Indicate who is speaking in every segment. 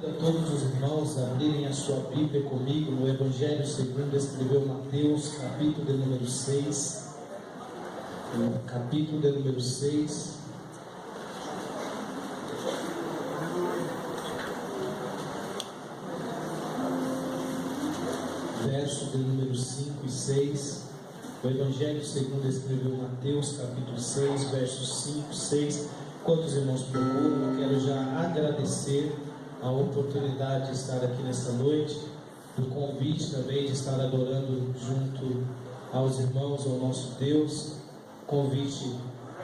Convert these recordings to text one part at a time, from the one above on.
Speaker 1: a todos os irmãos a abrirem a sua Bíblia comigo no Evangelho segundo escreveu Mateus, capítulo de número 6. Capítulo de número 6. Verso de número 5 e 6. O Evangelho segundo escreveu Mateus, capítulo 6, versos 5 e 6. Quantos irmãos procuram, eu quero já agradecer a oportunidade de estar aqui nesta noite, o convite também de estar adorando junto aos irmãos, ao nosso Deus, convite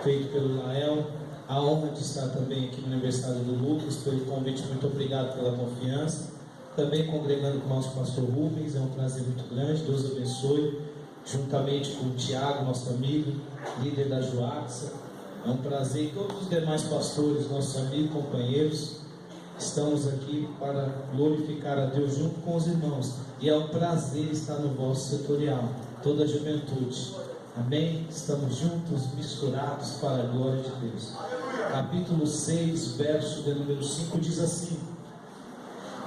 Speaker 1: feito pelo Lael, a honra de estar também aqui no aniversário do Lucas, pelo convite, muito obrigado pela confiança, também congregando com o nosso pastor Rubens, é um prazer muito grande, Deus abençoe, juntamente com o Tiago, nosso amigo, líder da Joaxa. É um prazer, e todos os demais pastores, nossos amigos, companheiros, estamos aqui para glorificar a Deus junto com os irmãos. E é um prazer estar no vosso setorial, toda a juventude. Amém? Estamos juntos, misturados para a glória de Deus. Capítulo 6, verso de número 5 diz assim: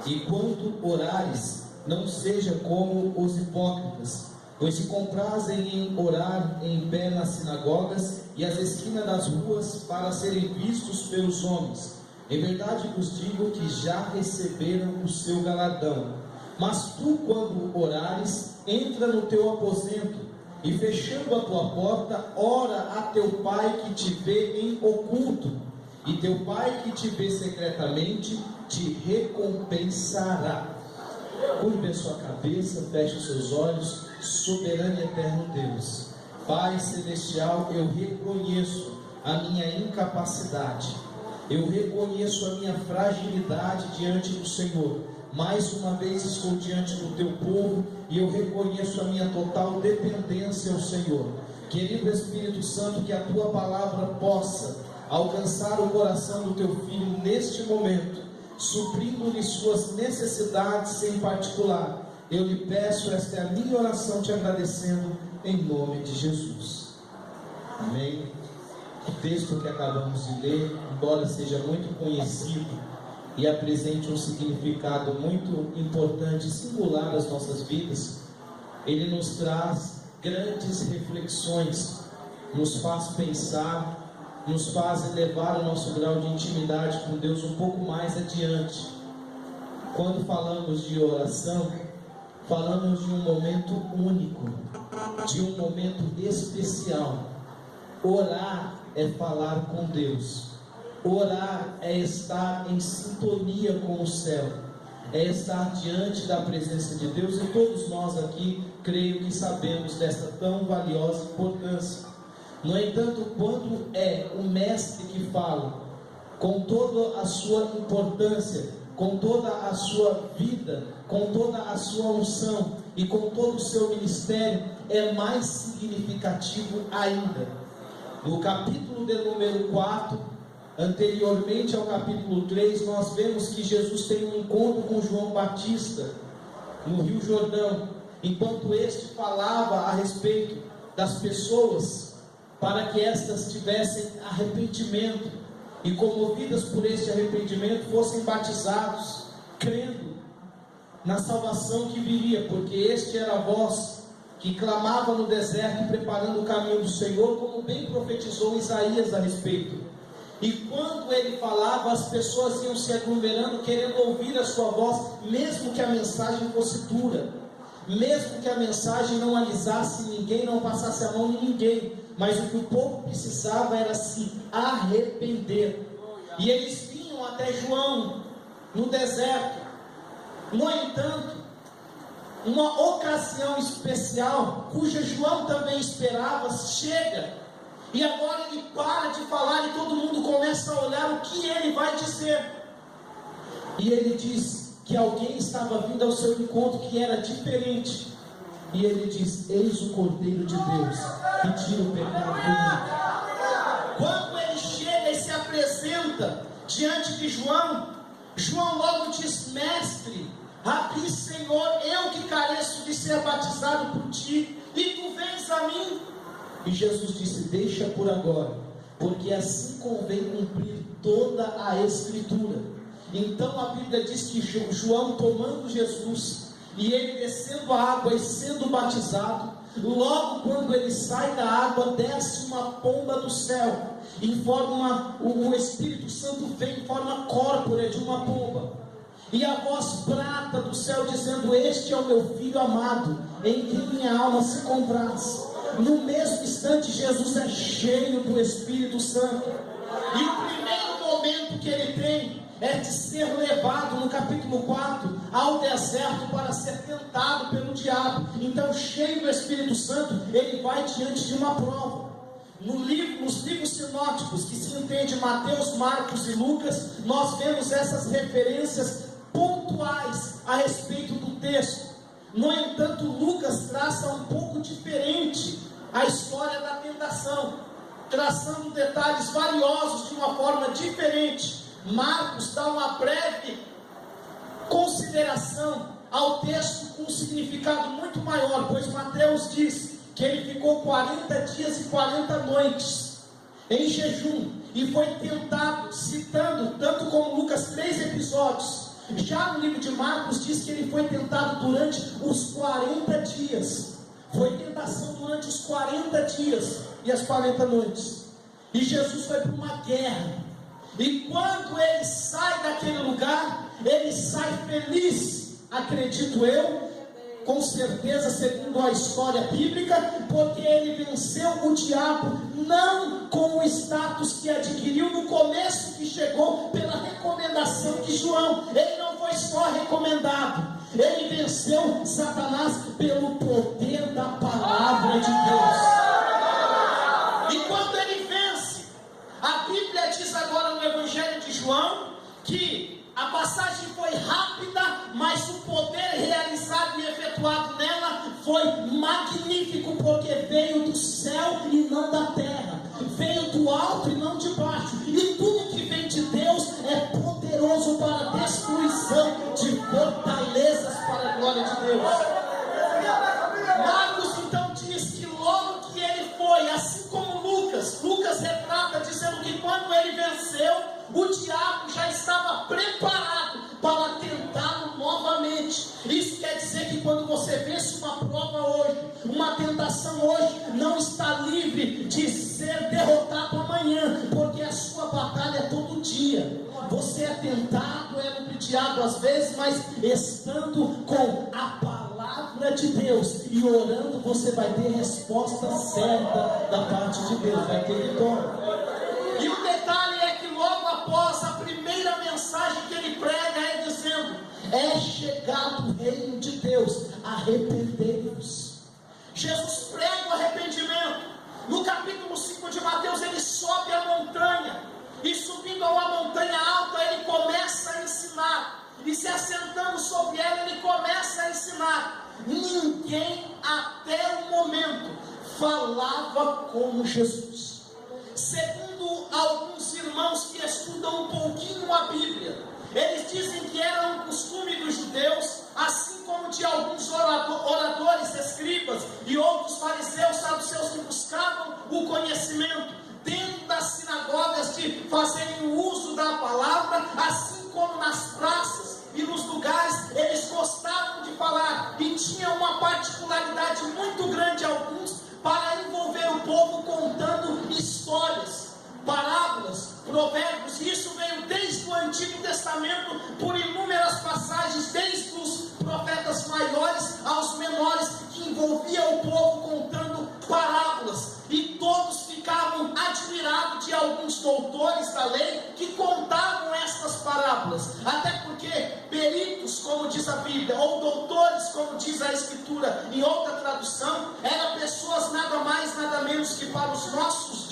Speaker 1: E quando orares, não seja como os hipócritas, pois se comprazem em orar em pé nas sinagogas e às esquinas das ruas para serem vistos pelos homens. Em verdade vos digo que já receberam o seu galardão. Mas tu, quando orares, entra no teu aposento e, fechando a tua porta, ora a teu Pai que te vê em oculto, e teu Pai que te vê secretamente te recompensará. Curve a sua cabeça, feche os seus olhos. Soberano e eterno Deus, Pai celestial, eu reconheço a minha incapacidade, eu reconheço a minha fragilidade diante do Senhor. Mais uma vez estou diante do teu povo e eu reconheço a minha total dependência ao Senhor. Querido Espírito Santo, que a tua palavra possa alcançar o coração do teu filho neste momento, suprindo-lhe suas necessidades em particular. Eu lhe peço, esta é a minha oração, te agradecendo em nome de Jesus. Amém. O texto que acabamos de ler, embora seja muito conhecido e apresente um significado muito importante e singular às nossas vidas, ele nos traz grandes reflexões, nos faz pensar, nos faz elevar o nosso grau de intimidade com Deus um pouco mais adiante. Quando falamos de oração, falamos de um momento único, de um momento especial. Orar é falar com Deus. Orar é estar em sintonia com o céu. É estar diante da presença de Deus. E todos nós aqui, creio que sabemos desta tão valiosa importância. No entanto, quando é o mestre que fala, com toda a sua importância, com toda a sua vida, com toda a sua unção e com todo o seu ministério, é mais significativo ainda. No capítulo de número 4, anteriormente ao capítulo 3, nós vemos que Jesus tem um encontro com João Batista no Rio Jordão, enquanto este falava a respeito das pessoas para que estas tivessem arrependimento e, comovidas por este arrependimento, fossem batizados, crendo na salvação que viria, porque este era a voz que clamava no deserto, preparando o caminho do Senhor, como bem profetizou Isaías a respeito. E quando ele falava, as pessoas iam se aglomerando, querendo ouvir a sua voz, mesmo que a mensagem fosse dura, mesmo que a mensagem não alisasse ninguém, não passasse a mão em ninguém, mas o que o povo precisava era se arrepender. E eles vinham até João no deserto. No entanto, uma ocasião especial, cuja João também esperava, chega, e agora ele para de falar e todo mundo começa a olhar o que ele vai dizer. E ele diz que alguém estava vindo ao seu encontro que era diferente. E ele diz: eis o Cordeiro de Deus que tira o pecado do mundo. Quando ele chega e se apresenta diante de João, João logo diz: mestre, Rabi, Senhor, eu que careço de ser batizado por ti, e tu vens a mim. E Jesus disse: deixa por agora, porque assim convém cumprir toda a Escritura. Então a Bíblia diz que João, tomando Jesus, e ele descendo a água e sendo batizado, logo quando ele sai da água, desce uma pomba do céu, em forma, o Espírito Santo vem em forma corpórea de uma pomba, e a voz brata do céu dizendo: este é o meu filho amado, em quem minha alma se compraz. No mesmo instante Jesus é cheio do Espírito Santo, e o primeiro momento que ele tem é de ser levado, no capítulo 4, ao deserto para ser tentado pelo diabo. Então, cheio do Espírito Santo, ele vai diante de uma prova. Nos livros sinóticos, que se entende Mateus, Marcos e Lucas, nós vemos essas referências pontuais a respeito do texto. No entanto, Lucas traça um pouco diferente a história da tentação, traçando detalhes valiosos de uma forma diferente. Marcos dá uma breve consideração ao texto com um significado muito maior, pois Mateus diz que ele ficou 40 dias e 40 noites em jejum, e foi tentado, citando, tanto como Lucas, 3 episódios. Já no livro de Marcos diz que ele foi tentado durante os 40 dias, foi tentação durante os 40 dias e as 40 noites, e Jesus foi para uma guerra. E quando ele sai daquele lugar, ele sai feliz, acredito eu, com certeza, segundo a história bíblica, porque ele venceu o diabo, não com o status que adquiriu no começo, que chegou pela recomendação de João. Ele não foi só recomendado, ele venceu Satanás pelo poder da palavra de Deus. E quando ele vence, a Bíblia diz agora no Evangelho de João que a passagem foi rápida, mas o poder realizado e efetuado nela foi magnífico, porque veio do céu e não da terra, veio do alto e não de baixo, e tudo que vem de Deus é poderoso para a destruição de fortalezas para a glória de Deus. Marcos então diz que logo que ele foi, assim como Lucas retrata dizendo que quando ele venceu, o diabo já estava preparado para tentá-lo novamente. Isso quer dizer que quando você vence uma prova hoje, uma tentação hoje, não está livre de ser derrotado amanhã, porque a sua batalha é todo dia. Você é tentado, é ludibriado às vezes, mas estando com a palavra de Deus e orando, você vai ter resposta certa da parte de Deus, vai ter vitória. E o detalhe é que logo após a primeira mensagem que ele prega é dizendo: é chegado o reino de Deus, arrependei-vos. Jesus prega o arrependimento. No capítulo 5 de Mateus, ele sobe a montanha, e subindo a uma montanha alta, ele começa a ensinar, e se assentando sobre ela, ele começa a ensinar. Ninguém até o momento falava como Jesus. Segundo alguns irmãos que estudam um pouquinho a Bíblia, eles dizem que era um costume dos judeus, assim como de alguns oradores, escribas e outros fariseus, saduceus, que buscavam o conhecimento dentro das sinagogas, de fazerem o uso da palavra, assim como nas praças e nos lugares, eles gostavam de falar, e tinha uma particularidade muito grande, alguns, para envolver o povo contando histórias, parábolas, provérbios. E isso veio desde o Antigo Testamento, por inúmeras passagens, desde os profetas maiores aos menores, que envolvia o povo contando parábolas, e todos ficavam admirados de alguns doutores da lei que contavam estas parábolas, até porque peritos, como diz a Bíblia, ou doutores, como diz a Escritura em outra tradução, eram pessoas nada mais, nada menos que, para os nossos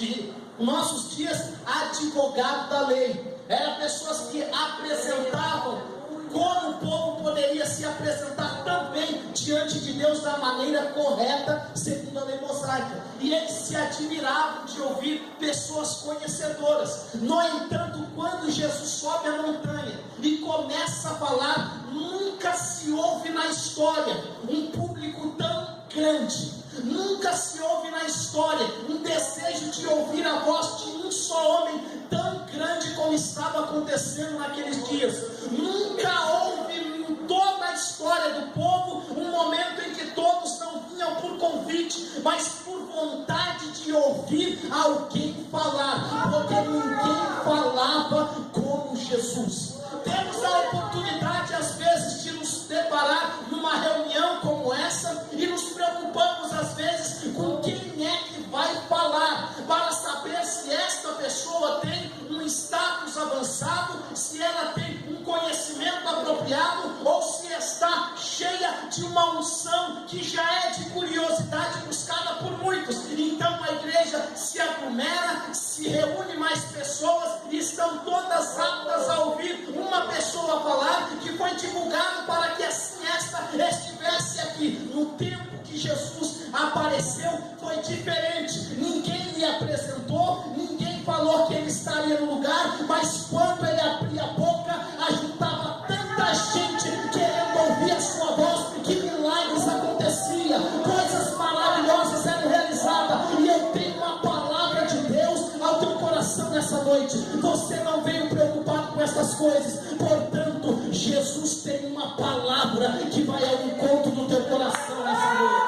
Speaker 1: dias, advogado da lei. Eram pessoas que apresentavam como o povo poderia se apresentar também diante de Deus da maneira correta, segundo a lei mosaica. E eles se admiravam de ouvir pessoas conhecedoras. No entanto, quando Jesus sobe a montanha e começa a falar, nunca se ouve na história um público tão grande. Nunca se ouve na história um desejo de ouvir a voz de um só homem tão grande como como estava acontecendo naqueles dias. Nunca houve em toda a história do povo um momento em que todos não vinham por convite, mas por vontade de ouvir alguém falar, porque ninguém falava como Jesus. Temos a oportunidade às vezes de nos deparar numa reunião como essa e nos preocupamos às vezes com quem é que vai falar, para saber se esta pessoa tem um status avançado, se ela tem um conhecimento apropriado, ou se está cheia de uma unção que já é de curiosidade buscada por muitos. Então a igreja se aglomera, se reúne mais pessoas e estão todas aptas a ouvir uma pessoa falar, que foi divulgado para que assim esta estivesse aqui. No tempo que Jesus apareceu foi diferente, ninguém lhe apresentou, ninguém falou que ele estaria no lugar, mas quando ele abria a boca, ajuntava tanta gente querendo ouvir a sua voz, que milagres aconteciam, coisas maravilhosas eram realizadas. E eu tenho uma palavra de Deus ao teu coração nessa noite. Você não veio preocupado com essas coisas, portanto Jesus tem uma palavra que vai ao encontro do teu coração nessa noite.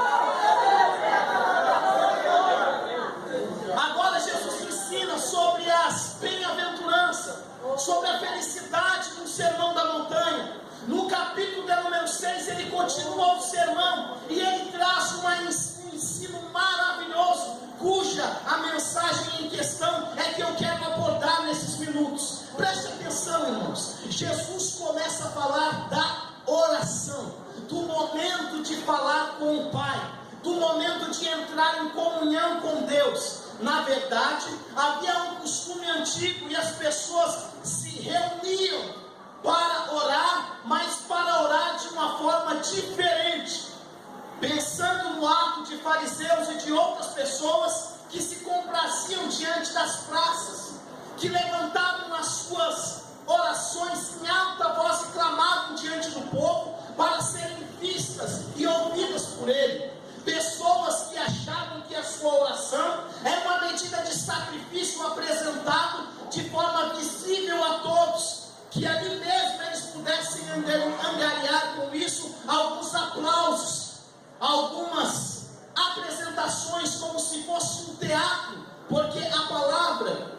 Speaker 1: Agora Jesus ensina sobre as bem-aventuranças, sobre a felicidade do sermão da montanha. No capítulo de número 6 ele continua o sermão e ele traz um ensino maravilhoso, cuja a mensagem em questão é que eu quero abordar nesses minutos. Preste atenção, irmãos. Jesus começa a falar da oração, do momento de falar com o Pai, do momento de entrar em comunhão com Deus. Na verdade, havia um costume antigo e as pessoas se reuniam para orar, mas para orar de uma forma diferente, pensando no ato de fariseus e de outras pessoas que se compraziam diante das praças, que levantavam as suas orações em alta voz e clamavam diante do povo para serem vistas e ouvidas por ele. Pessoas que achavam que a sua oração era uma medida de sacrifício apresentado de forma visível a todos, que ali mesmo eles pudessem angariar com isso alguns aplausos, algumas apresentações, como se fosse um teatro, porque a palavra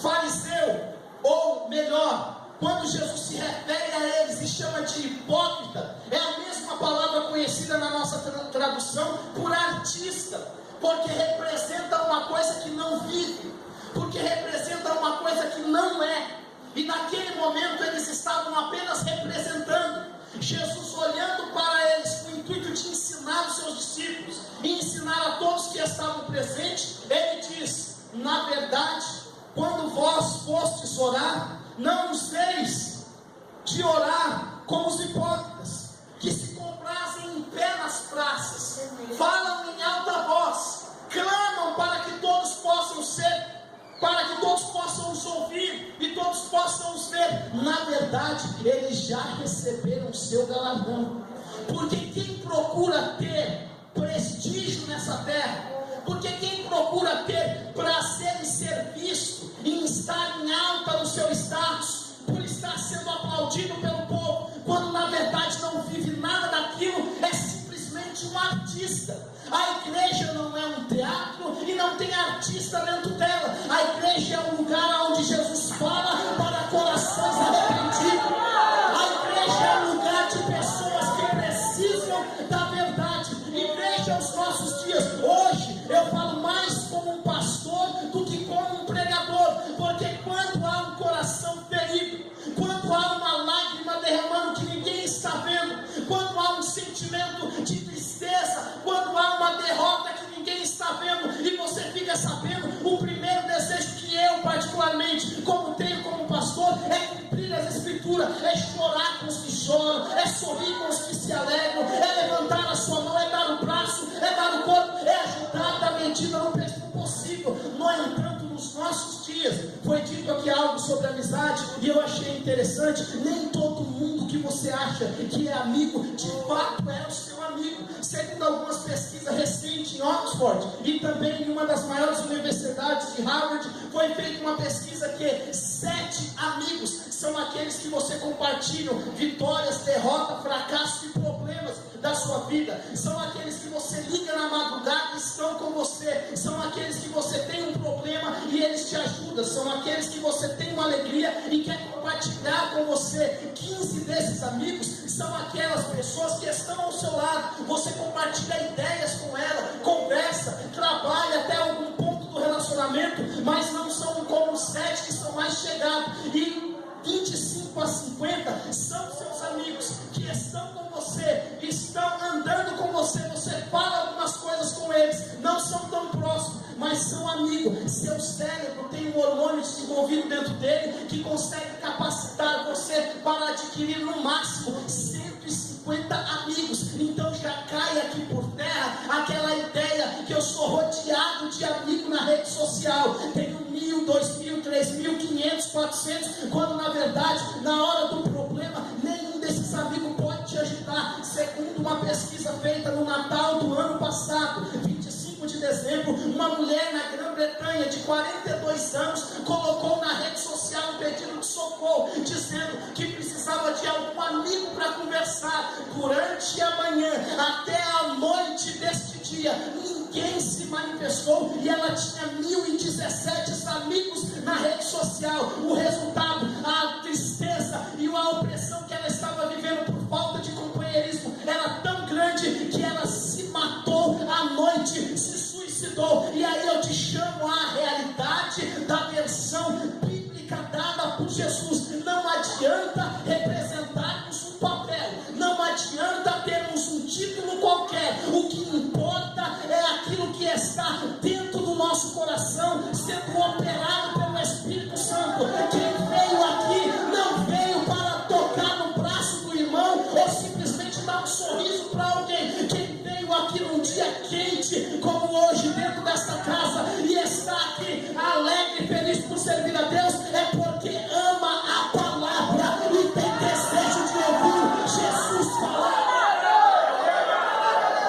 Speaker 1: fariseu, ou melhor, quando Jesus se refere a eles e chama de hipócrita, é a mesma palavra conhecida na nossa tradução por artista, porque representa uma coisa que não vive, porque representa uma coisa que não é. E naquele momento eles estavam apenas representando. Jesus, olhando para eles com o intuito de ensinar os seus discípulos e ensinar a todos que estavam presentes, ele diz: na verdade, quando vós fostes orar, não useis de orar como os hipócritas, que se comprazem em pé nas praças, falam em alta voz, clamam para que todos possam os ouvir e todos possam os ver. Na verdade, eles já receberam o seu galardão. Porque quem procura ter prestígio nessa terra, porque quem procura ter prazer em ser visto, em estar em alta no seu status, por estar sendo aplaudido pelo povo, quando na verdade não vive nada daquilo, é simplesmente um artista. A igreja não é um teatro e não tem artista dentro dela. A igreja é um lugar onde Jesus fala para corações arrependidos. A igreja é um lugar de pessoas que precisam da verdade. Igreja aos nossos dias. Hoje eu falo mais como um pastor do que como um pregador, porque quando há um coração ferido, quando há uma lágrima derramando que ninguém está vendo, quando há um sentimento de tristeza, quando há uma derrota que ninguém está vendo e você fica sabendo, o primeiro desejo que eu particularmente tenho como pastor é cumprir as escrituras, é chorar com os que choram, é sorrir com os que se alegram, é levantar a sua mão, é dar o braço, é dar o corpo, é ajudar da medida no possível. No entanto, nos nossos dias foi dito aqui algo sobre amizade e eu achei interessante. Nem todo mundo que você acha que é amigo de fato é o seu amigo. Segundo algumas pesquisas pesquisa recente em Oxford e também em uma das maiores universidades de Harvard, foi feita uma pesquisa que 7 amigos são aqueles que você compartilha vitórias, derrotas, fracassos e problemas da sua vida. São aqueles que você liga na madrugada e estão com você. São aqueles que você tem um problema e eles te ajudam. São aqueles que você tem uma alegria e quer compartilhar com você. 15 desses amigos são aquelas pessoas que estão ao seu lado. Você compartilha ideias com ela, conversa, trabalha até algum ponto do relacionamento, mas não são como os 7 que são mais chegados. E 25 a 50 são seus amigos que estão com você, estão andando com você, você fala algumas coisas com eles, não são tão próximos, mas são amigos. Seu cérebro tem um hormônio desenvolvido dentro dele que consegue capacitar você para adquirir no máximo 150 amigos. Então já cai aqui por terra aquela ideia que eu sou rodeado de amigos na rede social, tenho 1.000, 2.000, 3.500, 400, quando na verdade, na hora do problema, nenhum desses amigos pode te ajudar. Segundo uma pesquisa feita no Natal do ano passado, 25 de dezembro, uma mulher na Grã-Bretanha de 42 anos colocou na rede social um pedido de socorro, dizendo que precisava de algum amigo para conversar durante a manhã até a noite deste dia. Ninguém se manifestou e ela tinha 1.017 amigos na rede social. O resultado, a tristeza e a opressão que ela estava vivendo por falta de companheirismo era tão grande que ela se matou à noite, se suicidou. E aí eu te chamo à realidade da versão bíblica dada por Jesus. Não adianta representarmos um papel, não adianta termos um título qualquer. O que importa é aquilo que está dentro do nosso coração, sendo operado pelo Espírito Santo. Quem veio aqui não veio para tocar no braço do irmão ou simplesmente dar um sorriso para alguém. Quem veio aqui num dia quente como hoje dentro desta casa e está aqui alegre e feliz por servir a Deus é porque ama a palavra e tem desejo de ouvir Jesus falar.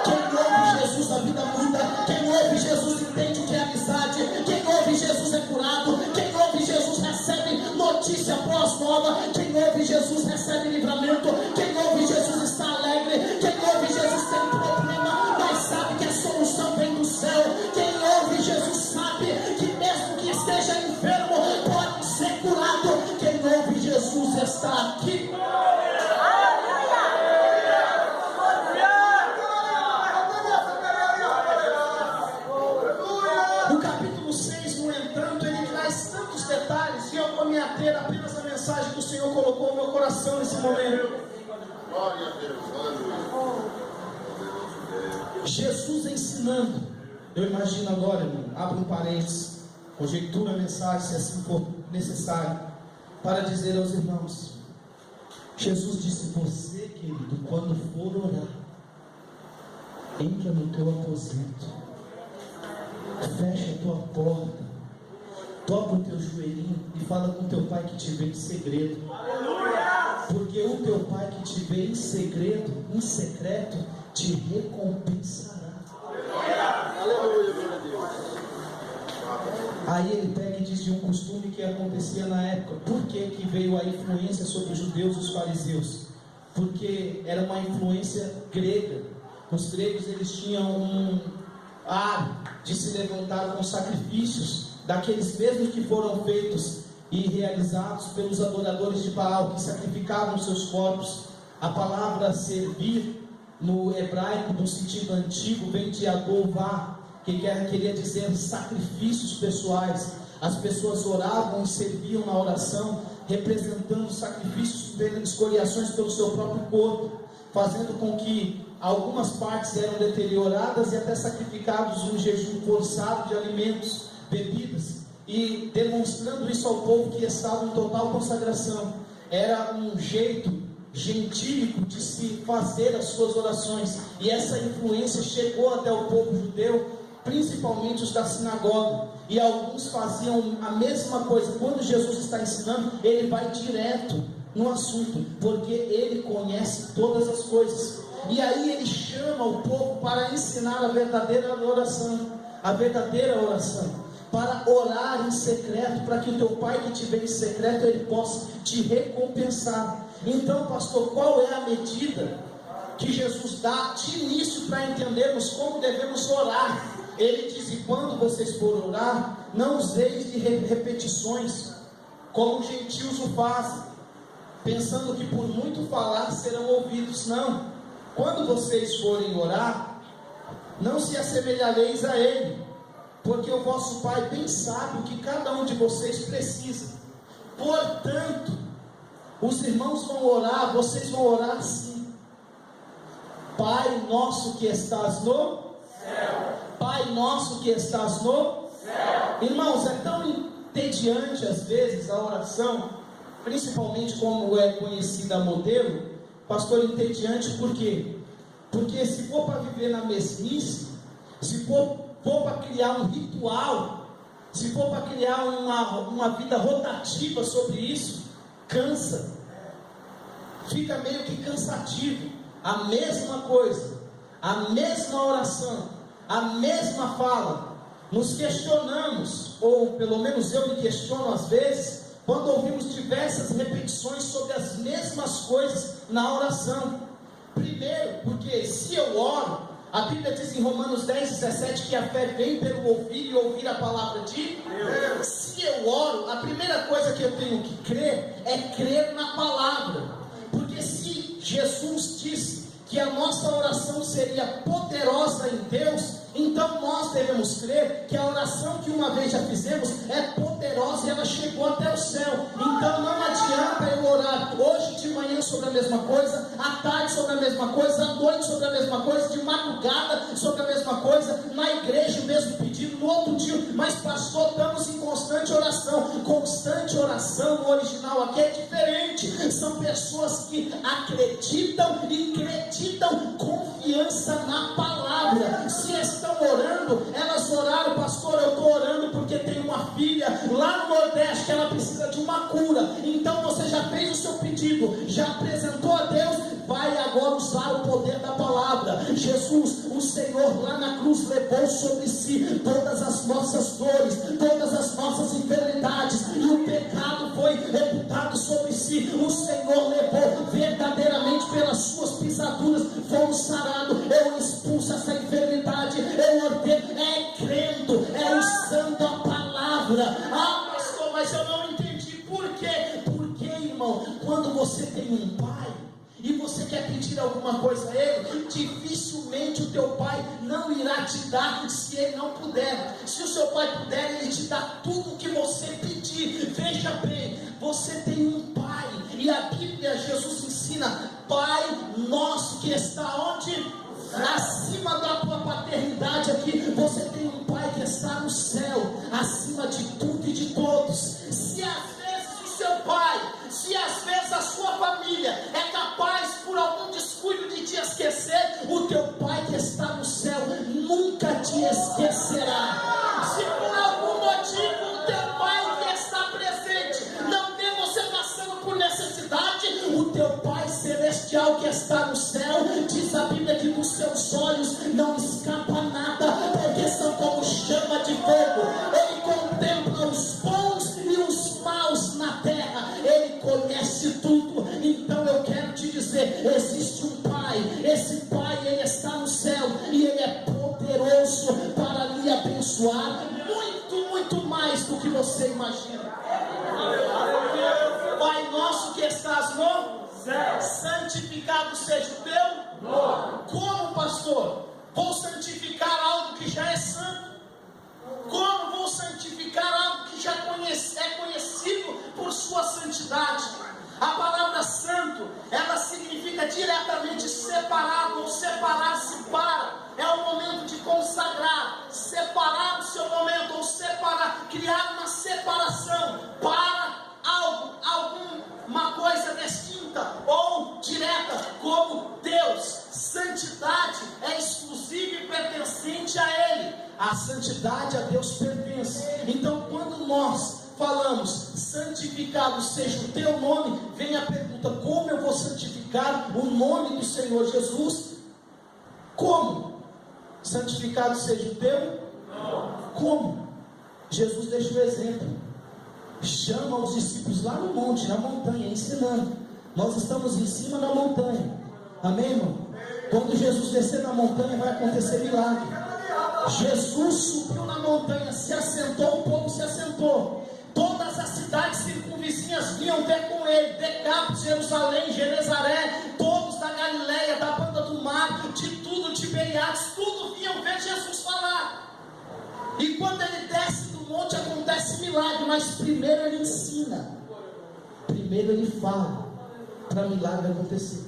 Speaker 1: Quem ouve Jesus a vida muda, quem ouve Jesus entende o que é amizade, quem ouve Jesus é curado, quem ouve Jesus recebe notícia pós-nova, quem ouve Jesus recebe livramento, quem ouve Jesus está alegre, quem ouve Jesus tem problema, mas sabe que a solução vem do céu. Quem ouve Jesus sabe que mesmo que esteja enfermo pode ser curado. Quem ouve Jesus está aqui. O capítulo 6, no entanto, ele traz tantos detalhes que eu vou me ater apenas à mensagem que o Senhor colocou no meu coração nesse momento.
Speaker 2: Glória a Deus, aleluia.
Speaker 1: Jesus ensinando. Eu imagino agora, irmão, abra um parênteses, conjectura a mensagem, se assim for necessário, para dizer aos irmãos. Jesus disse: você, querido, quando for orar, entra no teu aposento, fecha a tua porta, dobra o teu joelhinho e fala com teu pai que te vê em segredo. Porque o teu pai que te vê em segredo, em secreto, te recompensará.
Speaker 2: Aleluia, glória a Deus.
Speaker 1: Aí ele pega e diz de um costume que acontecia na época. Por que veio a influência sobre os judeus e os fariseus? Porque era uma influência grega. Os gregos, eles tinham um ar de se levantar com sacrifícios daqueles mesmos que foram feitos e realizados pelos adoradores de Baal, que sacrificavam seus corpos. A palavra servir no hebraico, no sentido antigo, vem de adová, que queria dizer sacrifícios pessoais. As pessoas oravam e serviam na oração, representando sacrifícios, escoriações pelo seu próprio corpo, fazendo com que algumas partes eram deterioradas e até sacrificados em um jejum forçado de alimentos, bebidas, e demonstrando isso ao povo que estava em total consagração. Era um jeito gentílico de se fazer as suas orações, e essa influência chegou até o povo judeu, principalmente os da sinagoga, e alguns faziam a mesma coisa. Quando Jesus está ensinando, ele vai direto no assunto, porque ele conhece todas as coisas. E aí ele chama o povo para ensinar a verdadeira oração, para orar em secreto, para que o teu pai que te vê em secreto, ele possa te recompensar. Então, pastor, qual é a medida que Jesus dá de início para entendermos como devemos orar? Ele diz: e quando vocês forem orar, não useis de repetições, como os gentios o fazem, pensando que por muito falar serão ouvidos. Não, quando vocês forem orar, não se assemelhareis a ele, porque o vosso Pai bem sabe o que cada um de vocês precisa. Portanto, os irmãos vão orar, vocês vão orar assim: Pai nosso que estás no céu. Pai nosso que estás no céu. Irmãos, é tão entediante às vezes a oração, principalmente como é conhecida a modelo, pastor, entediante. Por quê? Porque se for para viver na mesmice, se for para criar um ritual, se for para criar uma vida rotativa sobre isso, cansa, fica meio que cansativo. A mesma coisa, a mesma oração, a mesma fala. Nos questionamos, ou pelo menos eu me questiono às vezes, quando ouvimos diversas repetições sobre as mesmas coisas na oração. Primeiro, porque se eu oro, a Bíblia diz em Romanos 10:17 que a fé vem pelo ouvir e ouvir a palavra de Deus. Se eu oro, a primeira coisa que eu tenho que crer é crer na palavra. Porque se Jesus disse que a nossa oração seria poderosa em Deus, então nós devemos crer que a oração que uma vez já fizemos é poderosa e ela chegou até o céu. Então não adianta eu orar hoje de manhã sobre a mesma coisa, à tarde sobre a mesma coisa, à noite sobre a mesma coisa, de madrugada sobre a mesma coisa, na igreja o mesmo pedido, no outro dia. Mas pastor, estamos em constante oração. Constante oração no original aqui é diferente. São pessoas que acreditam e acreditam confiança na palavra. Se estão orando, elas oraram: pastor, eu estou orando porque tem uma filha lá no Nordeste que ela precisa de uma cura. Então você já fez o seu pedido, já apresentou a Deus, vai agora usar o poder da palavra. Jesus, o Senhor lá na cruz levou sobre si todas as nossas dores, todas as nossas enfermidades, e o pecado foi reputado sobre si. O Senhor levou verdadeiramente pelas suas pisaduras, fomos sarados. Eu expulso essa enfermidade, eu ordeno, é crendo, é usando a palavra. Ah, pastor, mas eu não entendi. Por quê? Porque, irmão, quando você tem um pai e você quer pedir alguma coisa a ele, dificilmente o teu pai não irá te dar se ele não puder. Se o seu pai puder, ele te dá tudo o que você pedir. Veja bem, você tem um pai, e a Bíblia, Jesus ensina: Pai nosso que está onde? Acima da tua paternidade aqui, você tem um pai que está no céu, acima de tudo e de todos. Se às vezes o seu pai, se às vezes a sua família é capaz por algum descuido de te esquecer, o teu pai que está no céu nunca te esquecerá. Se por algum motivo o teu pai que está presente não vê você passando por necessidade, o teu pai celestial que está no céu, diz a Bíblia que dos seus olhos não escapa nada, porque são como chama de fogo. Ele contempla os bons e os maus na terra, ele conhece tudo. Então eu quero te dizer, existe um pai, esse pai, ele está no céu, e ele é poderoso para lhe abençoar muito, muito mais do que você imagina. Pai nosso que estás no céu, santificado seja o teu nome. Como, pastor, vou santificar algo que já é santo? Como vou santificar algo que já é conhecido por sua santidade? A palavra santo, ela significa diretamente separado, ou separar-se para. É o momento de consagrar, separar o seu momento, ou separar, criar uma separação para algo, alguma coisa distinta ou direta, como Deus. Santidade é exclusiva e pertencente a Ele. A santidade a Deus pertence. Então, quando nós falamos santificado seja o teu nome, vem a pergunta: como eu vou santificar santificar o nome do Senhor Jesus. Como? Santificado seja o teu? Como? Jesus deixa o exemplo, chama os discípulos lá no monte, na montanha, ensinando. Nós estamos em cima da montanha, amém, irmão? Quando Jesus descer na montanha, vai acontecer milagre. Jesus subiu na montanha, se assentou, o povo se assentou. Todas as cidades circunvizinhas vinham ter com ele, Decápolis, Jerusalém, Genezaré, todos da Galileia, da banda do mar, de tudo, Tiberiades, tudo vinham ver Jesus falar. E quando ele desce do monte, acontece milagre, mas primeiro ele ensina, primeiro ele fala, para milagre acontecer.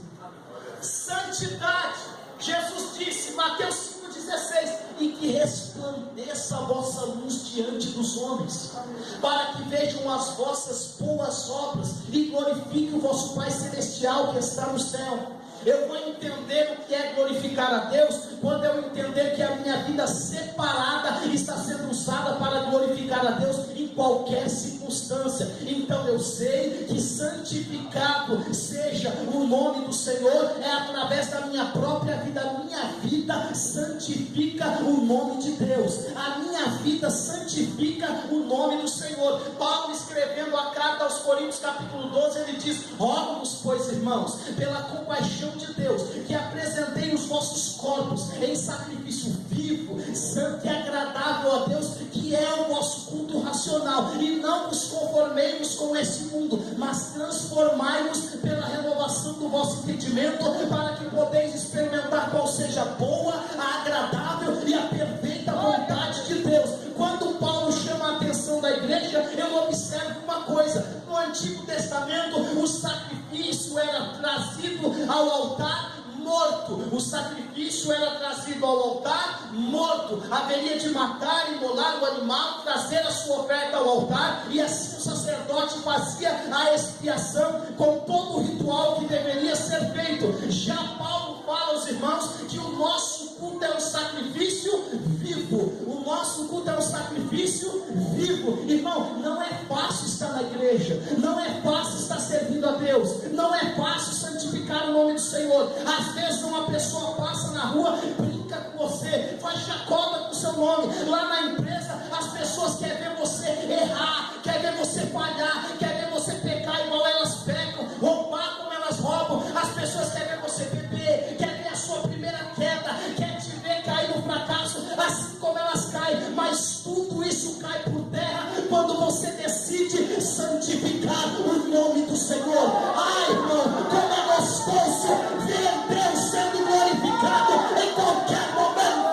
Speaker 1: Santidade, Jesus disse, Mateus 5,16, e que resplandeça a vossa luz diante dos homens, para que vejam as vossas boas obras e glorifiquem o vosso Pai Celestial que está no céu. Eu vou entender o que é glorificar a Deus quando eu entender que a minha vida separada está sendo usada para glorificar a Deus em qualquer circunstância. Então eu sei que santificado seja o nome do Senhor é através da minha própria vida. A minha vida santifica o nome de Deus, a minha vida santifica o nome do Senhor. Paulo, escrevendo a carta aos Coríntios capítulo 12, ele diz: rogo-vos, pois, irmãos, pela compaixão de Deus, que apresentei os vossos corpos em sacrifício vivo, santo e agradável a Deus, que é o vosso culto racional, e não vos conformemos com esse mundo, mas transformai-vos pela renovação do vosso entendimento, para que podeis experimentar qual seja a boa, a agradável e a perfeita vontade de Deus. Quando Paulo chama a atenção da igreja, eu observo uma coisa: no Antigo Testamento o sacrifício era trazido ao altar morto, o sacrifício era trazido ao altar morto, haveria de matar, imolar o animal, trazer a sua oferta ao altar, e assim o sacerdote fazia a expiação com todo o ritual que deveria ser feito. Já Paulo fala aos irmãos que o nosso culto é um sacrifício vivo, o nosso culto é um sacrifício vivo. Irmão, não é fácil estar na igreja, não é fácil estar servindo a Deus, não é fácil santificar o nome do Senhor. Às vezes uma pessoa passa na rua, brinca com você, faz chacota com o seu nome. Lá na empresa as pessoas querem ver você errar, querem ver você falhar, querem ver você pecar igual elas pecam, roubar como elas roubam. As pessoas querem ver você beber, querem ver a sua primeira queda, querem te ver cair no fracasso assim como elas caem. Mas tudo isso cai por terra quando você decide santificar o nome do Senhor. Ai, irmão, como é gostoso ver Deus sendo glorificado em qualquer momento.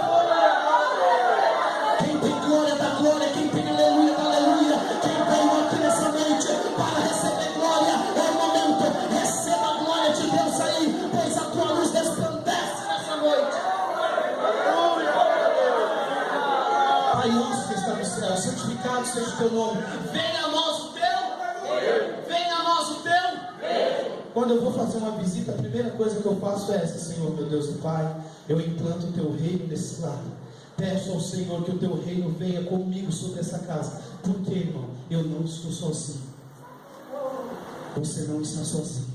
Speaker 1: Quem tem glória da glória, quem tem aleluia da aleluia, quem veio aqui nessa noite para receber glória, é o momento. Receba a glória de Deus aí, pois a tua luz resplandece nessa noite. Pai nosso que está no céu, santificado seja o teu nome. Venha a nós o teu, venha a nós o teu. Quando eu vou fazer uma visita, a primeira coisa que eu faço é essa: Senhor, meu Deus e Pai, eu implanto o teu reino nesse lar. Peço ao Senhor que o teu reino venha comigo sobre essa casa. Porque, irmão, eu não estou sozinho. Você não está sozinho.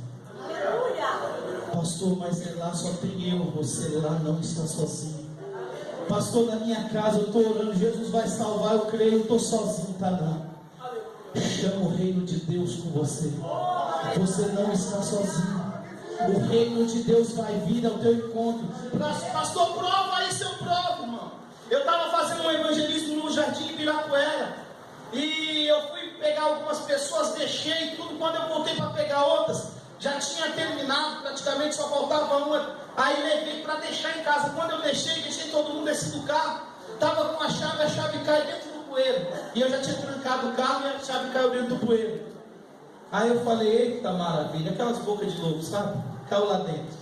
Speaker 1: Pastor, mas lá só tem eu. Você lá não está sozinho. Pastor, na minha casa eu estou orando, Jesus vai salvar, eu creio, eu estou sozinho, tá não. Chama o reino de Deus com você. Você não está sozinho. O reino de Deus vai vir ao teu encontro. Pastor, prova isso, eu provo, irmão. Eu estava fazendo um evangelismo no Jardim Ibirapuera, e eu fui pegar algumas pessoas, deixei tudo. Quando eu voltei para pegar outras, já tinha terminado, praticamente só faltava uma. Aí levei para deixar em casa. Quando eu deixei todo mundo descer do carro. Estava com a chave cai dentro do bueiro, e eu já tinha trancado o carro e a chave caiu dentro do bueiro. Aí eu falei: eita maravilha, aquelas bocas de lobo, sabe? Caiu lá dentro.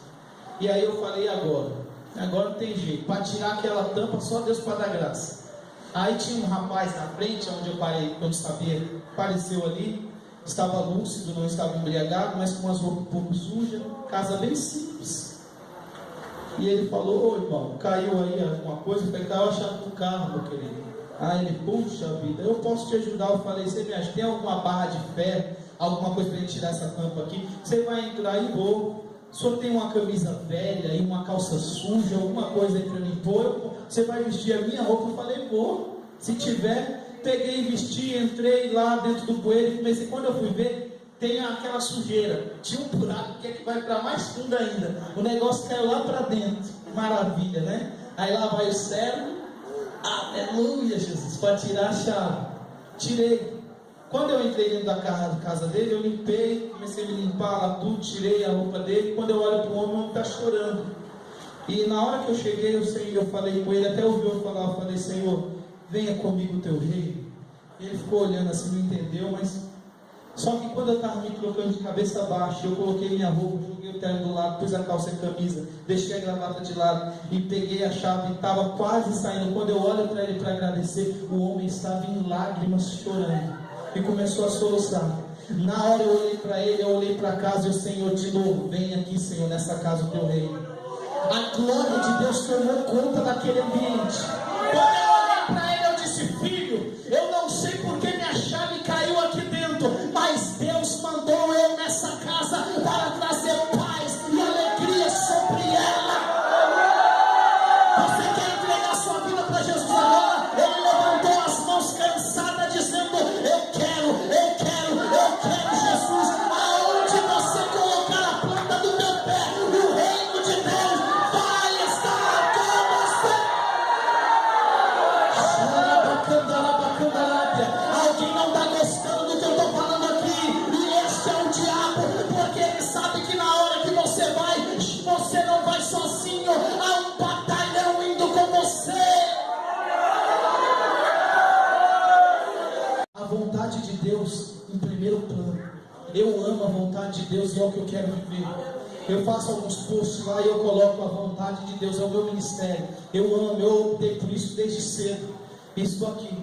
Speaker 1: E aí eu falei: agora não tem jeito, para tirar aquela tampa só Deus para dar graça. Aí tinha um rapaz na frente, onde eu parei, quando sabia, apareceu ali, estava lúcido, não estava embriagado, mas com as roupas um pouco sujas, casa bem simples. E ele falou: ô irmão, caiu aí alguma coisa? Eu falei: caiu a chave do carro, meu querido. Aí ele: puxa vida, eu posso te ajudar? Eu falei: você me acha, tem alguma barra de ferro, alguma coisa para ele tirar essa tampa aqui? Você vai entrar e vou. o senhor tem uma camisa velha e uma calça suja, alguma coisa aí para mim pôr? Você vai vestir a minha roupa? Eu falei, vou. Se tiver, peguei e vesti, entrei lá dentro do bueiro e comecei. Quando eu fui ver, tem aquela sujeira. Tinha um buraco que vai para mais fundo ainda. O negócio caiu lá para dentro. Maravilha, né? Aí lá vai o servo. Aleluia, Jesus, para tirar a chave. Tirei. Quando eu entrei dentro da casa dele, eu limpei, comecei a me limpar lá tudo, tirei a roupa dele. Quando eu olho para o homem está chorando. E na hora que eu cheguei, eu falei com ele, até ouviu eu falar, eu falei, Senhor, venha comigo o teu reino. Ele ficou olhando assim, não entendeu, mas... Só que quando eu estava me colocando de cabeça baixa, eu coloquei minha roupa, joguei o terno do lado, pus a calça e a camisa, deixei a gravata de lado e peguei a chave e estava quase saindo. Quando eu olho para ele para agradecer, o homem estava em lágrimas chorando e começou a soluçar. Na hora eu olhei para ele, eu olhei para casa e o Senhor de novo, vem aqui, Senhor, nessa casa do teu reino. A glória de Deus tomou conta daquele ambiente. Quando eu olhei para ele, eu disse, filho, eu não sei porque minha chave caiu aqui dentro, mas Deus mandou eu nessa casa para trazer paz e alegria sobre ela. Você quer entregar sua vida para Jesus agora? Ele levantou as mãos cansada dizendo, eu quero Jesus. Aonde você colocar a planta do teu pé, o reino de Deus vai estar com você. Alguém não está gostando do que eu estou falando aqui, e este é o diabo, porque ele sabe que na hora que você vai, você não vai sozinho, há um batalhão indo com você. A vontade de Deus em primeiro plano. Eu amo a vontade de Deus e é o que eu quero viver. Eu faço alguns posts lá e eu coloco a vontade de Deus, é o meu ministério. Eu amo, eu optei por isso desde cedo. E estou aqui,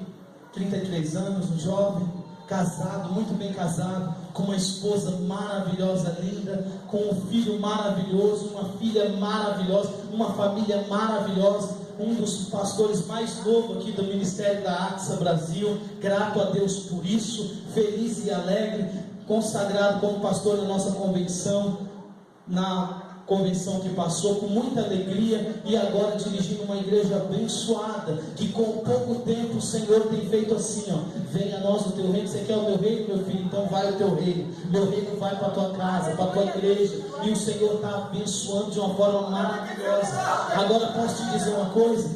Speaker 1: 33 anos, um jovem, casado, muito bem casado, com uma esposa maravilhosa, linda, com um filho maravilhoso, uma filha maravilhosa, uma família maravilhosa, um dos pastores mais novos aqui do Ministério da AXA Brasil, grato a Deus por isso, feliz e alegre, consagrado como pastor da nossa convenção, na convenção que passou com muita alegria, e agora dirigindo uma igreja abençoada, que com pouco tempo o Senhor tem feito assim, ó, venha a nós o teu reino. Você quer o meu reino, meu filho? Então vai o teu reino. Meu reino vai para a tua casa, para a tua igreja, e o Senhor está abençoando de uma forma maravilhosa. Agora posso te dizer uma coisa?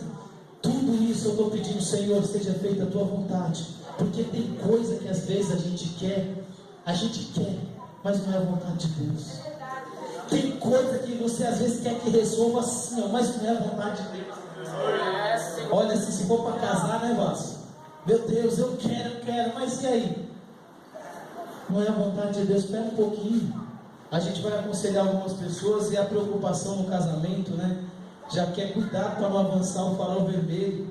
Speaker 1: Tudo isso eu estou pedindo, Senhor, seja feita a tua vontade, porque tem coisa que às vezes a gente quer, mas não é a vontade de Deus. Tem coisa que você às vezes quer que resolva assim, ó, mas não é a vontade de Deus. Olha, assim, se for para casar, né, Vasco? Meu Deus, eu quero, mas e aí? Não é a vontade de Deus, espera um pouquinho. A gente vai aconselhar algumas pessoas e a preocupação no casamento, né? Já quer cuidado para não avançar o farol vermelho.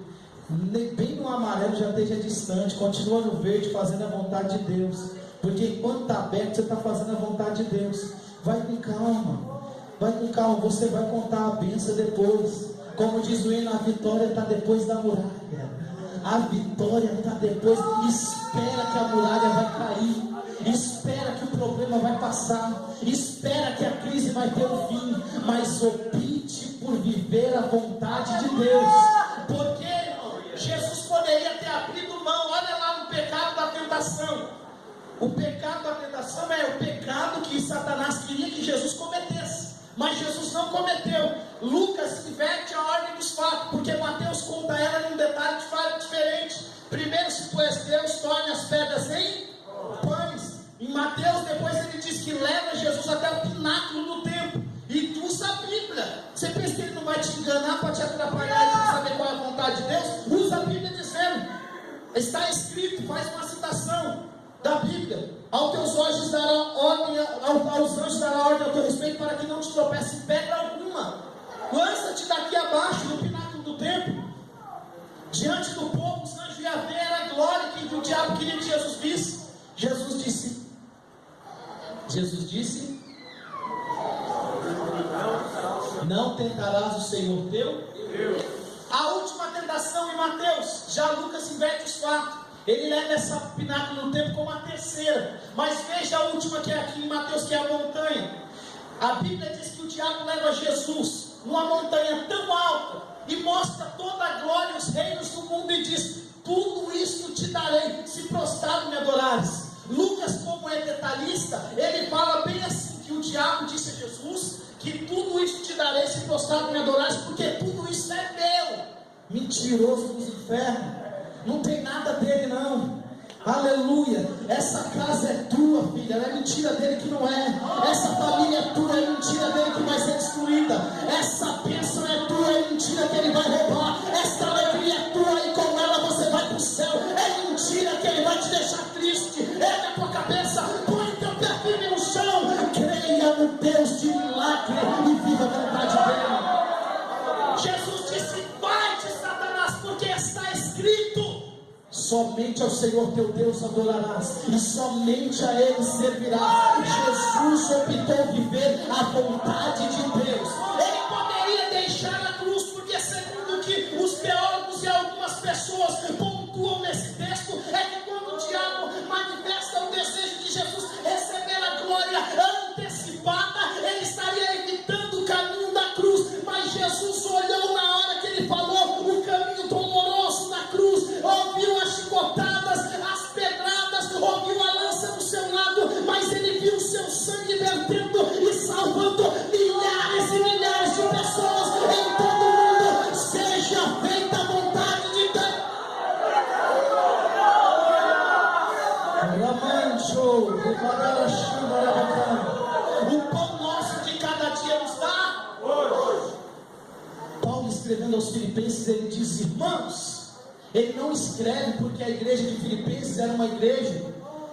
Speaker 1: Bem no amarelo já esteja distante, continua no verde fazendo a vontade de Deus. Porque enquanto está aberto, você está fazendo a vontade de Deus. Vai com calma, você vai contar a bênção depois. Como diz o hino, a vitória está depois da muralha. A vitória está depois. Espera que a muralha vai cair. Espera que o problema vai passar. Espera que a crise vai ter um fim. Mas opte por viver a vontade de Deus. Porque Jesus poderia ter abrido mão. Olha lá no pecado da tentação. O pecado da tentação é o pecado que Satanás queria que Jesus cometesse, mas Jesus não cometeu. Lucas inverte a ordem dos fatos, porque Mateus conta ela num detalhe diferente. Primeiro, se tu és Deus, torne as pedras em pães. Em Mateus, depois ele diz que leva Jesus até o pináculo do templo, e tu usa a Bíblia. Você pensa que ele não vai te enganar para te atrapalhar e para saber qual é a vontade de Deus? Usa a Bíblia dizendo, está escrito, faz uma citação da Bíblia. Aos teus olhos dará ordem, aos anjos dará ordem ao teu respeito, para que não te tropece em pedra alguma. Lança-te daqui abaixo no pináculo do templo. Diante do povo, os anjos iam ver a glória que o diabo queria que Jesus visse. Jesus disse: não tentarás o Senhor teu Deus. A última tentação em Mateus, já Lucas inverte os fatos. Ele leva essa pináculo no templo como a terceira. Mas veja a última que é aqui em Mateus, que é a montanha. A Bíblia diz que o diabo leva Jesus numa montanha tão alta e mostra toda a glória e os reinos do mundo e diz: tudo isso te darei, se prostrado me adorares. Lucas, como é detalhista, ele fala bem assim, que o diabo disse a Jesus que tudo isso te darei, se prostrado me adorares, porque tudo isso é meu. Mentiroso dos infernos, não tem nada dele não. Aleluia, essa casa é tua, filha, é mentira dele que não é. Essa família é tua, é mentira dele que vai ser destruída. Essa bênção é tua, é mentira que ele vai roubar. Essa alegria é tua e com ela você vai para o céu. É mentira que ele vai te deixar triste. Ergue a tua cabeça, põe teu pé firme no chão, creia no Deus de milagre e viva a vontade dele. Jesus disse: vai-te, Satanás, porque está escrito: somente ao Senhor teu Deus adorarás, e somente a Ele servirás. Jesus optou viver a vontade de Deus. Ele poderia deixar a cruz, porque segundo o que os teólogos e algumas pessoas pontuam nesse texto, é que quando o diabo manifesta o desejo de Jesus receber a glória antecipada, ele estaria evitando o caminho da cruz. Mas Jesus olhou na hora que ele falou o caminho doloroso da cruz, ouviu as chicotadas, as pedradas, ouviu a lança no seu lado, mas ele viu o seu sangue vertendo e salvando milhares e milhares de pessoas em todo o mundo. Seja feita a vontade de Deus. O pão nosso de cada dia nos dá hoje. Paulo, escrevendo aos Filipenses, ele diz: irmãos, ele não escreve porque a igreja de Filipenses era uma igreja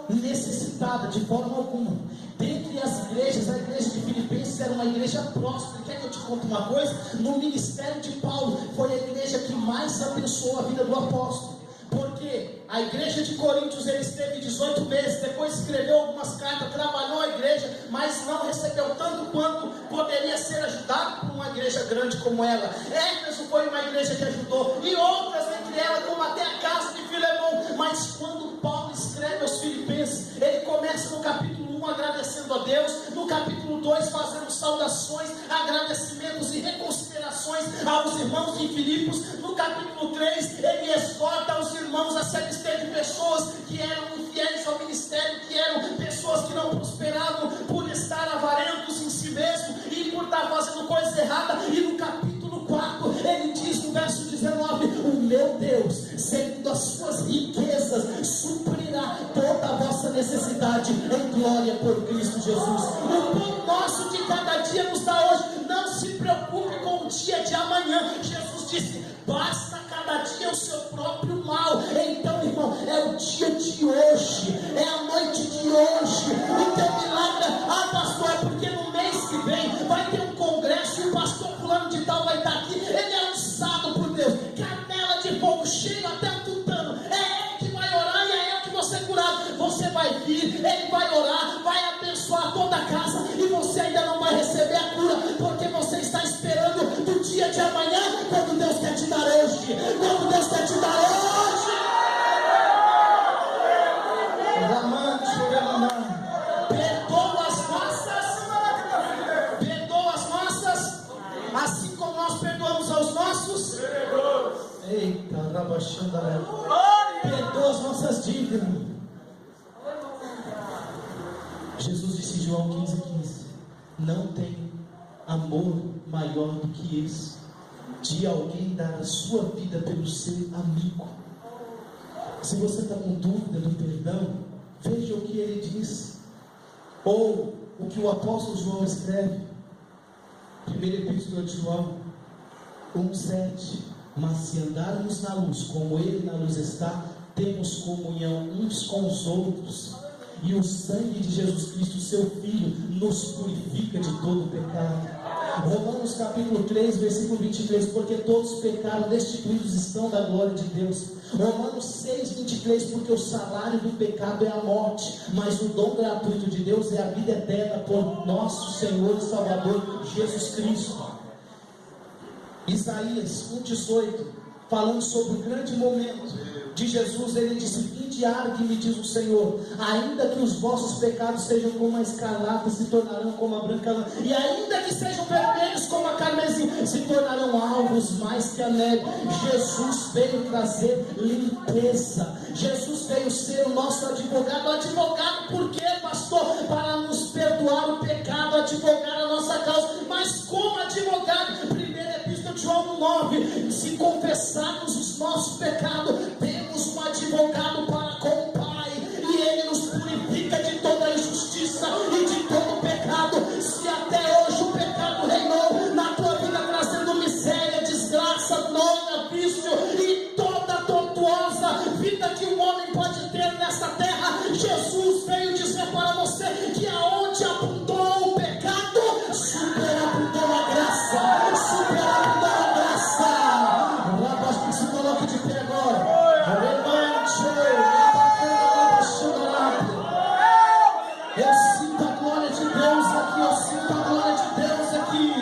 Speaker 1: necessitada de forma alguma. Dentre as igrejas, a igreja de Filipenses era uma igreja próspera. Quer que eu te conte uma coisa? No ministério de Paulo, foi a igreja que mais abençoou a vida do apóstolo. Porque a igreja de Coríntios, ele esteve 18 meses, depois escreveu algumas cartas, trabalhou a igreja, mas não recebeu tanto quanto poderia ser ajudado por uma igreja grande como ela. Éfeso foi uma igreja que ajudou, e outras entre elas, como até a casa de Filemão. Mas quando Paulo escreve aos Filipenses, ele começa no capítulo 1 agradecendo a Deus, no capítulo 2 fazendo saudações, agradecimentos e reconsiderações aos irmãos em Filipos. No capítulo 3 ele exorta os irmãos a se abster de pessoas que eram infiéis ao ministério, que eram pessoas que não prosperavam por estar avarentos em si mesmo e por estar fazendo coisas erradas. E no capítulo 4 ele diz no verso 19: o meu Deus, segundo as suas riquezas, suprirá toda a vossa necessidade em glória por Cristo Jesus. O pão nosso de cada dia nos dá hoje. Não se preocupe com o dia de amanhã. Jesus disse: basta cada dia o seu próprio mal. Então, irmão, é o dia de hoje, é a noite de hoje. O teu milagre, pastor, é porque no mês que vem vai ter um congresso e o pastor fulano de tal vai estar aqui. Ele é usado por Deus, canela de fogo cheio até o tutano. É ele que vai orar e é ele que você curado. Você vai vir, ele vai orar, vai abençoar toda a casa e você ainda não vai receber a cura, porque você está esperando do dia de amanhã, quando Deus quer te dar hoje. Quando Deus quer te dar hoje. Perdoa as nossas, assim como nós perdoamos aos nossos. Eita, rabaxanda, perdoa as nossas dívidas. Jesus disse em João 15:15: não tem amor maior do que esse, de alguém dar a sua vida pelo seu amigo. Se você está com dúvida do perdão, veja o que ele diz, ou o que o apóstolo João escreve, primeira epístola de João 1:7: mas se andarmos na luz, como ele na luz está, temos comunhão uns com os outros, e o sangue de Jesus Cristo, seu Filho, nos purifica de todo pecado. Romanos capítulo 3, versículo 23: porque todos pecaram, destituídos estão da glória de Deus. Romanos 6, 23: porque o salário do pecado é a morte, mas o dom gratuito de Deus é a vida eterna por nosso Senhor e Salvador Jesus Cristo. Isaías 1:18 falando sobre o grande momento de Jesus. Ele disse: vinde, arde-me, diz o Senhor, ainda que os vossos pecados sejam como a escarlata, se tornarão como a branca lã, e ainda que sejam vermelhos como a carmesim, se tornarão alvos mais que a neve. Jesus veio trazer limpeza. Jesus veio ser o nosso advogado. Advogado por quê, pastor? Para nos perdoar o pecado, advogar a nossa causa. Mas como advogado? Primeira Epístola de João 9: se confessarmos os nossos pecados, temos um advogado para com o Pai, e Ele nos purifica de toda injustiça e de todo pecado. Se até hoje o pecado reinou na tua vida, trazendo miséria, desgraça, noia, vício e toda tortuosa vida que um homem pode ter nessa terra, Jesus veio dizer para você que aonde abundou o pecado, superabundou a graça, superabundou a graça. Rapaz, se coloque de pé agora. Eu sinto a glória de Deus aqui, eu sinto a glória de Deus aqui.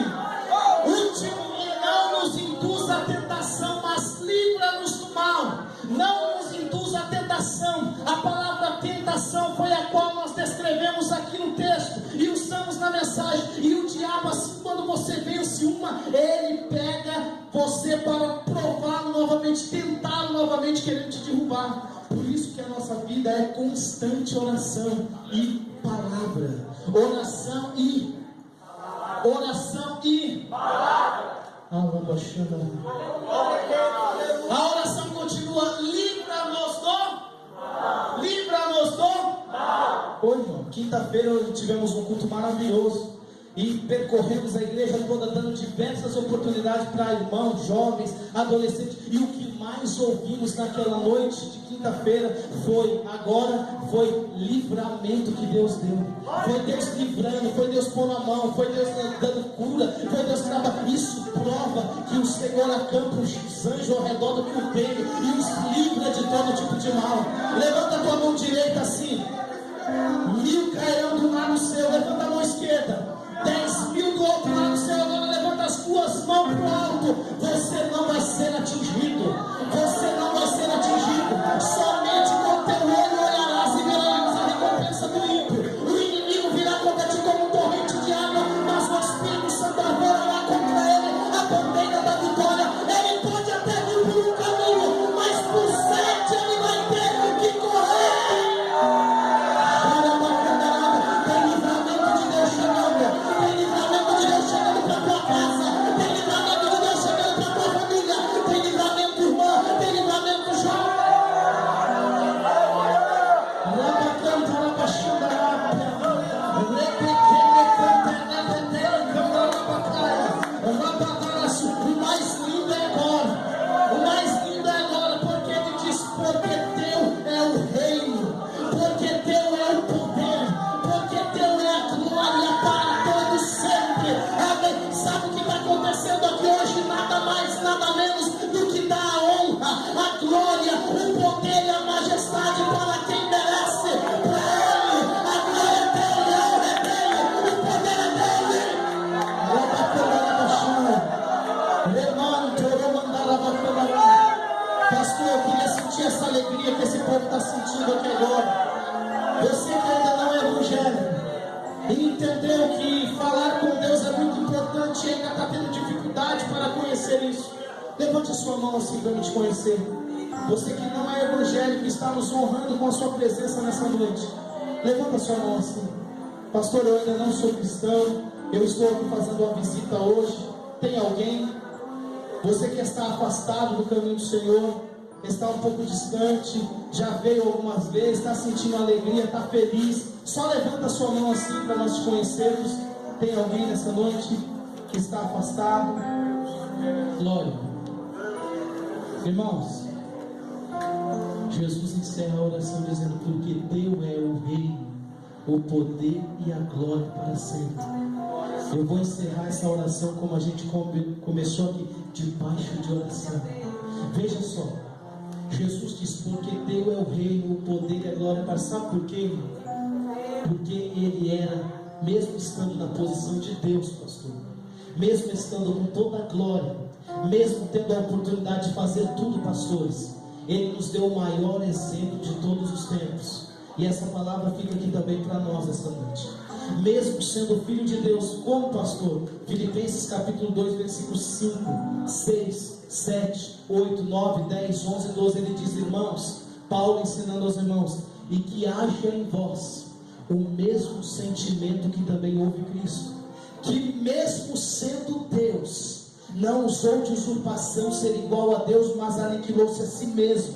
Speaker 1: Último, e não nos induz à tentação, mas livra-nos do mal. Não nos induz à tentação. A palavra tentação foi a qual nós descrevemos aqui no texto e usamos na mensagem. E o diabo, assim, quando você vence uma, ele pega você para prová-lo novamente, tentá-lo novamente, querendo te derrubar. Por isso que a nossa vida é constante oração e palavra. Oração e palavra. A oração continua: livra-nos do. Oi, irmão, quinta-feira tivemos um culto maravilhoso e percorremos a igreja toda, dando diversas oportunidades para irmãos, jovens, adolescentes, e o que mais ouvimos naquela noite de quinta-feira foi livramento que Deus deu. Foi Deus livrando, foi Deus pondo a mão, foi Deus dando cura, foi Deus trabalhando. Isso prova que o Senhor acampa os anjos ao redor do cordeiro e os livra de todo tipo de mal. Levanta a tua mão direita assim: 1000 cairão do lado seu. Levanta a mão esquerda, 10.000 do outro lado seu. Agora levanta as duas mãos para o alto. Você não vai ser atingido. Você não vai ser atingido. Somente com teu olho olharás e verás a recompensa do ímpio. O inimigo virá contra ti como um torrente de água, mas o Espírito Santo arvorará contra ele a bandeira da vitória. Ele pode até vir por um caminho, mas por 7 ele vai ter que correr. Tem livramento de Deus chegando. Tem livramento de Deus chegando para tua casa. Tem livramento de Deus chegando para tua família. Tem livramento, irmã. Tem livramento, jovem. O mais lindo é agora. O mais lindo é agora, porque ele diz: porque teu é o reino, porque teu é o poder, porque teu é a glória para todos sempre. Amém. Sabe o que está acontecendo aqui hoje? Nada mais, nada menos do que dar a honra, a glória, o poder e a majestade para quem merece. Para ele, a glória é dele, a honra é dele, o poder é dele. Pastor, eu queria sentir essa alegria que esse povo está sentindo aqui agora. Você que ainda não é evangélico e entendeu que falar com Deus é muito importante e ainda está tendo dificuldade para conhecer isso, levante a sua mão assim para me te conhecer. Você que não é evangélico e está nos honrando com a sua presença nessa noite, levanta a sua mão assim: pastor, eu ainda não sou cristão, eu estou aqui fazendo uma visita hoje. Tem alguém? Você que está afastado do caminho do Senhor, está um pouco distante, já veio algumas vezes, está sentindo alegria, está feliz, só levanta a sua mão assim para nós te conhecermos. Tem alguém nessa noite que está afastado? Glória. Irmãos, Jesus encerra a oração dizendo: porque teu é o reino, o poder e a glória para sempre. Eu vou encerrar essa oração como a gente começou aqui, debaixo de oração. Veja só, Jesus diz: porque teu é o reino, o poder e a glória para sempre. Sabe por quê? Porque ele era, mesmo estando na posição de Deus, pastor, mesmo estando com toda a glória, mesmo tendo a oportunidade de fazer tudo, pastores, Ele nos deu o maior exemplo de todos os tempos. E essa palavra fica aqui também para nós esta noite. Mesmo sendo filho de Deus, como pastor, Filipenses capítulo 2, versículos 5, 6, 7, 8, 9, 10, 11, 12, ele diz: irmãos, Paulo ensinando aos irmãos, e que haja em vós o mesmo sentimento que também houve em Cristo, que mesmo sendo Deus, não usou de usurpação ser igual a Deus, mas aniquilou-se a si mesmo,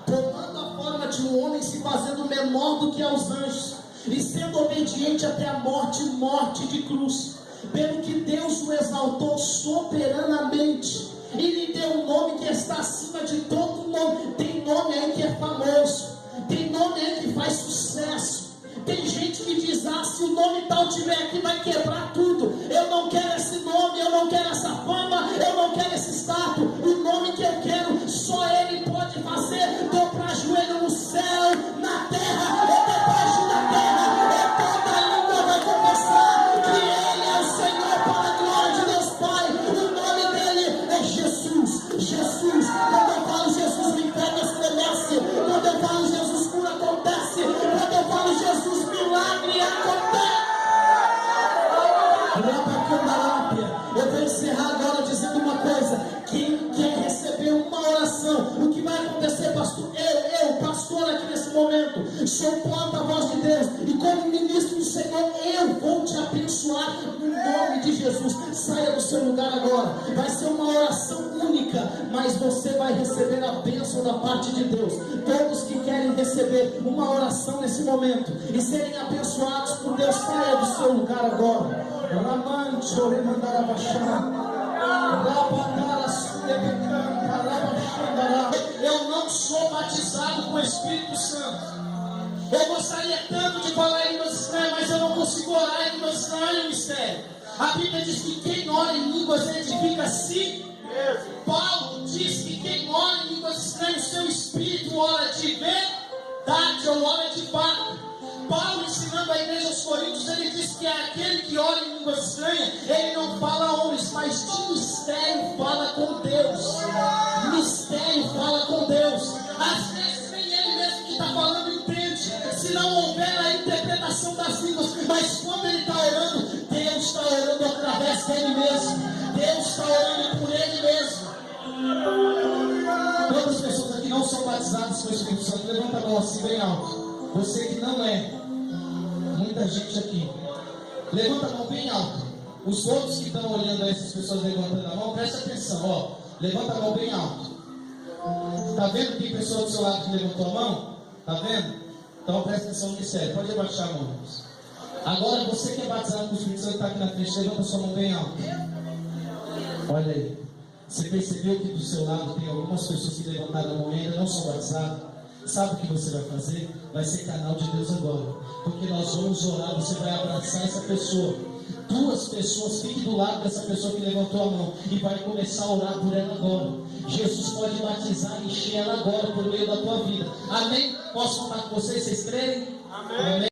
Speaker 1: tomando a forma de um homem, se fazendo menor do que aos anjos, e sendo obediente até a morte, morte de cruz, pelo que Deus o exaltou soberanamente, e lhe deu um nome que está acima de todo nome. Tem nome aí que é famoso, tem nome aí que faz sucesso. Tem gente que diz: ah, se o nome tal tiver aqui, vai quebrar tudo. Eu não quero esse nome, eu não quero essa fama, eu não quero esse status. O nome que eu quero, só Ele pode fazer. Dobrar joelho no céu, na terra, ou debaixo da terra, e toda língua vai confessar que Ele é o Senhor, para a glória de Deus Pai. O nome dele é Jesus. Jesus, quando eu falo Jesus, o inferno estremece. Quando eu falo Jesus, cura acontece. Quando eu falo Jesus, milagre acontece. Eu vou encerrar agora dizendo uma coisa: quem quer receber uma oração, o que vai acontecer, pastor? Eu, pastor, aqui nesse momento, sou porta-voz de Deus, e como ministro do Senhor, eu vou te abençoar no nome de Jesus. Saia do seu lugar agora, vai ser uma oração única, mas você vai receber a bênção da parte de Deus. Todos que querem receber uma oração nesse momento e serem abençoados por Deus, saia do seu lugar agora. Eu não sou batizado com o Espírito Santo. Eu gostaria tanto de falar em línguas estranhas, mas eu não consigo orar em línguas estranhas no mistério. A Bíblia diz que quem ora em línguas edifica a si. Paulo diz que quem ora em línguas estranhas, seu espírito ora de verdade ou ora de fato. Paulo, ensinando a igreja aos Coríntios, ele diz que é aquele que ora em línguas estranhas, ele não fala a homens, mas de mistério fala com Deus. Mistério fala com Deus. Às vezes nem ele mesmo que está falando entende, se não houver a interpretação das línguas, mas quando ele está orando, Deus está orando através dele mesmo. Deus está orando por ele mesmo. Quantas pessoas aqui não são batizadas com o Espírito Santo? Levanta a mão assim bem alto. Você que não é, muita gente aqui, levanta a mão bem alto. Os outros que estão olhando aí, essas pessoas levantando a mão, presta atenção, ó, levanta a mão bem alto. Está vendo que tem pessoa do seu lado que levantou a mão? Está vendo? Então presta atenção no mistério, pode abaixar a mão. Agora você que é batizado com o Espírito Santo, está aqui na frente, levanta a sua mão bem alto. Olha aí, você percebeu que do seu lado tem algumas pessoas que levantaram a mão e ainda não são batizadas? Sabe o que você vai fazer? Vai ser canal de Deus agora, porque nós vamos orar, você vai abraçar essa pessoa. Duas pessoas, fique do lado dessa pessoa que levantou a mão e vai começar a orar por ela agora. Jesus pode batizar e encher ela agora por meio da tua vida. Amém? Posso contar com vocês? Vocês creem? Amém.